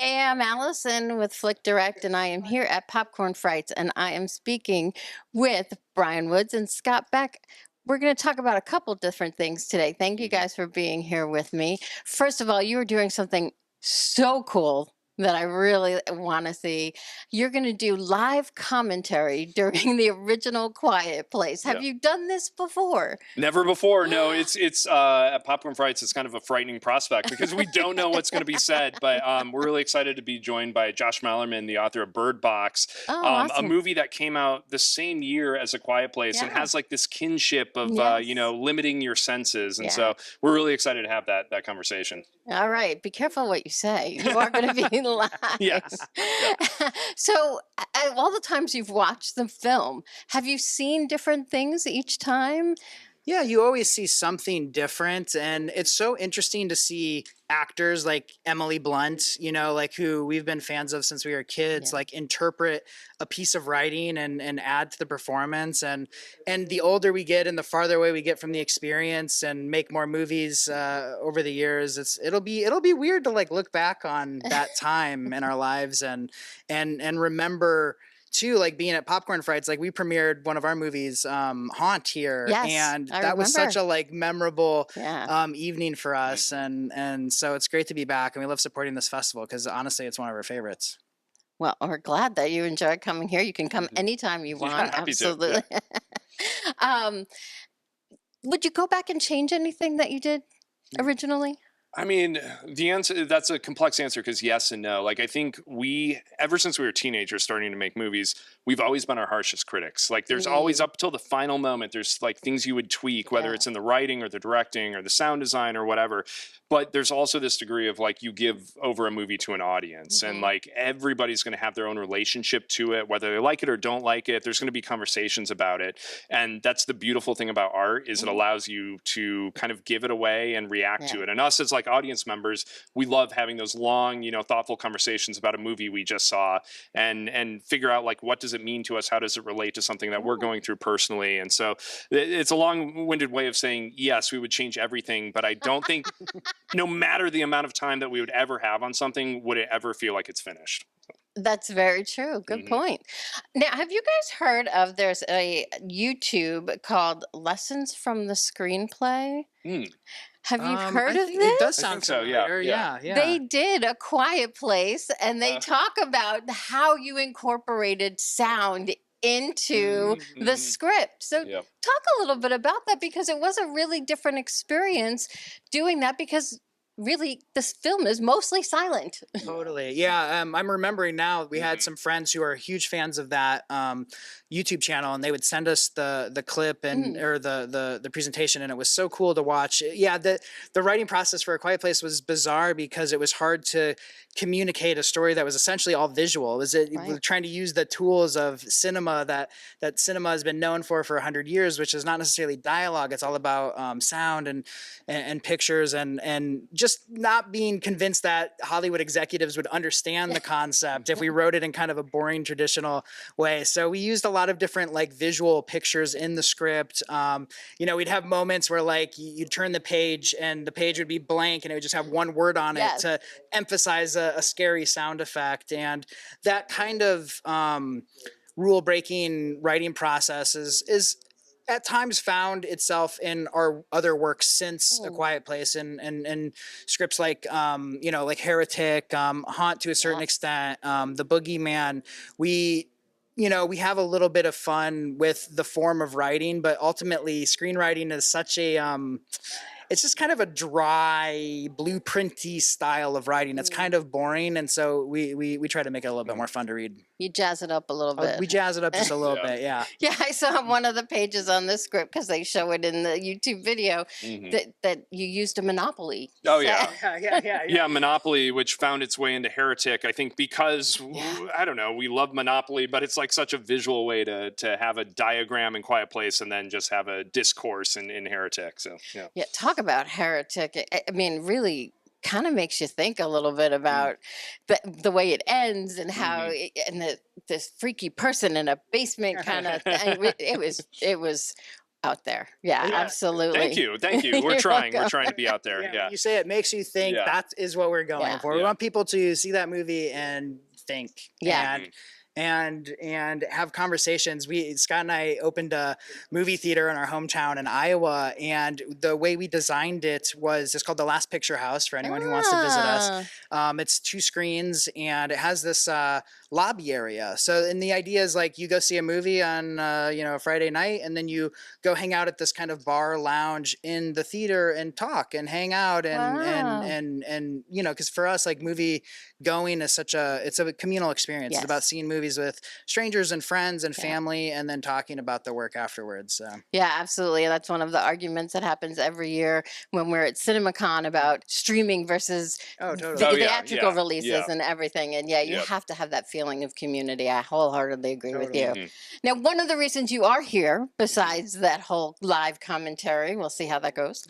Hey, I'm Allison with FlickDirect, and I am here at Popcorn Frights, and I am speaking with Bryan Woods and Scott Beck. We're going to talk about a couple different things today. Thank you Mhm. guys for being here with me. First of all, you are doing something so cool that I really want to see. You're going to do live commentary during the original Quiet Place. Have Yeah. you done this before? Never before. No, it's at Popcorn Frights. It's kind of a frightening prospect because we don't know what's going to be said. But we're really excited to be joined by Josh Malerman, the author of Bird Box, Oh, a awesome. movie that came out the same year as A Quiet Place and Yeah. has like this kinship of Yes. limiting your senses. And Yeah. so we're really excited to have that conversation. All right, be careful what you say. You are going to be lying. Yes. Yeah. So, all the times you've watched the film, have you seen different things each time? Yeah, you always see something different, and it's so interesting to see actors like Emily Blunt, like who we've been fans of since we were kids, Yeah. like interpret a piece of writing and add to the performance. And the older we get and the farther away we get from the experience and make more movies over the years, it'll be weird to like look back on that time in our lives and remember too, like being at Popcorn Frights, like we premiered one of our movies, Haunt here, Yes, and I that was such remember. a like memorable Yeah. evening for us, Mhm. and so it's great to be back, and we love supporting this festival because honestly, it's one of our favorites. Well, we're glad that you enjoyed coming here. You can come Mhm. anytime you Yeah, want. happy to. Yeah. Absolutely. um, would you go back and change anything that you did originally? I mean, the answer that's a complex answer because yes and no. Like I think we ever since we were teenagers starting to make movies, we've always been our harshest critics. Like there's always Mm, up till the final moment, there's like things you would tweak, whether yeah. it's in the writing or the directing or the sound design or whatever. But there's also this degree of like you give over a movie to an audience and Hmm. like everybody's going to have their own relationship to it, whether they like it or don't like it. There's going to be conversations about it. And that's the beautiful thing about art is it Hmm. allows you to kind of give it away and react Yeah. to it. And us as like audience members, we love having those long, thoughtful conversations about a movie we just saw and figure out like what does it mean to us? How does it relate to something that we're Mm. going through personally? And so it's a long-winded way of saying yes, we would change everything, but I don't think no matter the amount of time that we would ever have on something, would it ever feel like it's finished? That's very true. Good Hmm. point. Now, have you guys heard of there's a YouTube called Lessons from the Screenplay? Mm, Have you heard I of think it does I this? think sound so. Yeah. familiar. Yeah. Yeah, yeah. They did A Quiet Place and they Uh, talk about how you incorporated sound into the mhm. script. So, Yep. talk a little bit about that because it was a really different experience doing that because really this film is mostly silent. Totally. Yeah. I'm remembering now we had Mhm. some friends who are huge fans of that YouTube channel, and they would send us the clip and Mm, or the presentation, and it was so cool to watch. Yeah, the writing process for A Quiet Place was bizarre because it was hard to communicate a story that was essentially all visual. We're right. trying to use the tools of cinema that cinema has been known for 100 years, which is not necessarily dialogue. It's all about sound and pictures and just not being convinced that Hollywood executives would understand the concept if we wrote it in kind of a boring traditional way. So we used a lot of different like visual pictures in the script. We'd have moments where like you'd turn the page and the page would be blank and it would just have one word on it Yes. to emphasize a scary sound effect. And that kind of rule breaking writing process is at times found itself in our other works since A Mm, Quiet Place and scripts like like Heretic, Haunt to a certain yes. extent, The Boogeyman. We have a little bit of fun with the form of writing, but ultimately screenwriting is such a it's just kind of a dry, blueprinty style of writing. It's Mm. kind of boring, and so we try to make it a little bit more fun to read. You jazz it up a little We bit. jazz it up just a little Yeah. bit, yeah. Yeah, I saw one of the pages on this script because they show it in the YouTube video Hmm. that you used a Monopoly Oh set. yeah. Yeah. Yeah, Monopoly, which found its way into Heretic, I think because Yeah. I don't know, we love Monopoly, but it's like such a visual way to have a diagram in Quiet Place and then just have a discourse in Heretic. So yeah. Yeah, talk about heretic. I mean, really kind of makes you think a little bit Mm. about the way it ends and how Hmm. and this freaky person in a basement kind of thing. It was out there. Yeah, Yeah. absolutely. Thank you. Thank you. We're You're trying. We're welcome. trying to be out there. Yeah, Yeah. when you say it makes you think, Yeah. that is what we're going Yeah. for. We Yeah. want people to see that movie and think. Yeah. And have conversations. Scott and I opened a movie theater in our hometown in Iowa, and the way we designed it was, it's called the Last Picture House for anyone who wants to visit us. It's 2 screens, and it has this lobby area. So, and the idea is like, you go see a movie on a Friday night, and then you go hang out at this kind of bar lounge in the theater and talk and hang out and because for us, like, movie going is it's a communal experience. Yes. It's about seeing movies with strangers and friends and family, and then talking about the work afterwards. So. Yeah, absolutely. That's one of the arguments that happens every year when we're at CinemaCon about streaming versus Totally. the Oh, yeah, theatrical yeah, releases yeah. and everything. And yeah, you Yep. have to have that feeling of community. I wholeheartedly agree with you. Totally. Now, one of the reasons you are here, besides that whole live commentary, we'll see how that goes,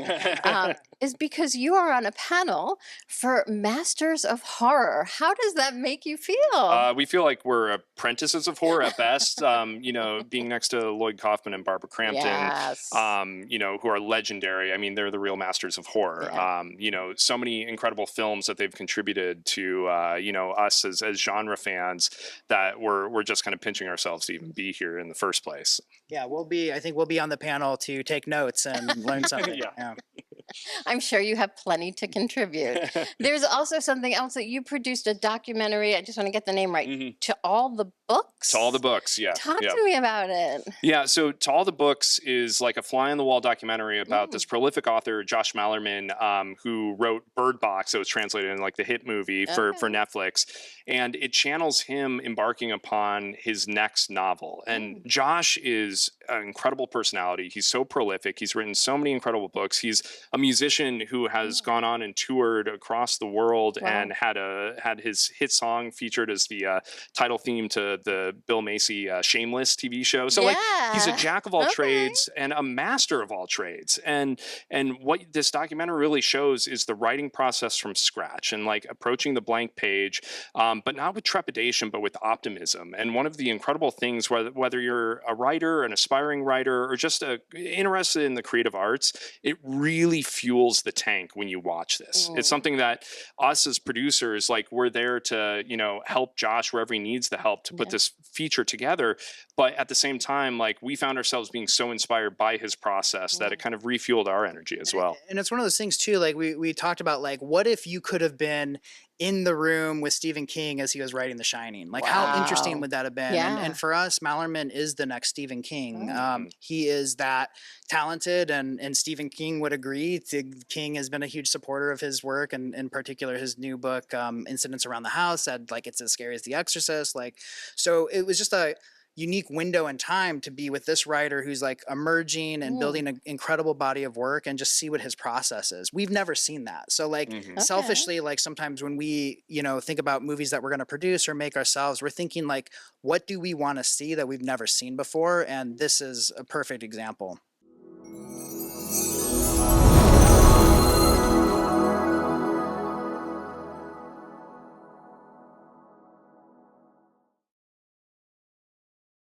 is because you are on a panel for Masters of Horror. How does that make you feel? We feel like we're apprentices of horror at best. Being next to Lloyd Kaufman and Barbara Crampton, Yes. who are legendary. I mean, they're the real masters of horror. Yeah. So many incredible films that they've contributed to, us as genre fans, that we're just kind of pinching ourselves to even be here in the first place. Yeah, I think we'll be on the panel to take notes and learn something. Yeah. I'm sure you have plenty to contribute. There's also something else that you produced, a documentary. I just want to get the name right. To All the Books? To All the Books, yeah. Talk to me about it. Yeah, so To All the Books is like a fly-on-the-wall documentary about this prolific author, Josh Malerman, who wrote Bird Box, that was translated in like the hit movie for Netflix. And it channels him embarking upon his next novel. And Josh is an incredible personality. He's so prolific. He's written so many incredible books. He's a musician who has gone on and toured across the world and had his hit song featured as the title theme to the Bill Macy Shameless TV show. So like, he's a jack of all trades and a master of all trades. And what this documentary really shows is the writing process from scratch and like approaching the blank page, but not with trepidation, but with optimism. And one of the incredible things, whether you're a writer, an aspiring writer, or just interested in the creative arts, it really fuels the tank when you watch this. It's something that us as producers, like, we're there to, help Josh wherever he needs the help to put this feature together. But at the same time, like, we found ourselves being so inspired by his process that it kind of refueled our energy as well. And it's one of those things too, like we talked about, like, what if you could have been in the room with Stephen King as he was writing The Shining? Like, how interesting would that have been? Yeah. And for us, Malerman is the next Stephen King. He is that talented, and Stephen King would agree. King has been a huge supporter of his work, and in particular his new book, Incidents Around the House, said like it's as scary as The Exorcist. Like, so it was just a unique window in time to be with this writer who's like emerging and building an incredible body of work, and just see what his process is. We've never seen that. So like selfishly, like sometimes when we, think about movies that we're going to produce or make ourselves, we're thinking like, what do we want to see that we've never seen before? And this is a perfect example.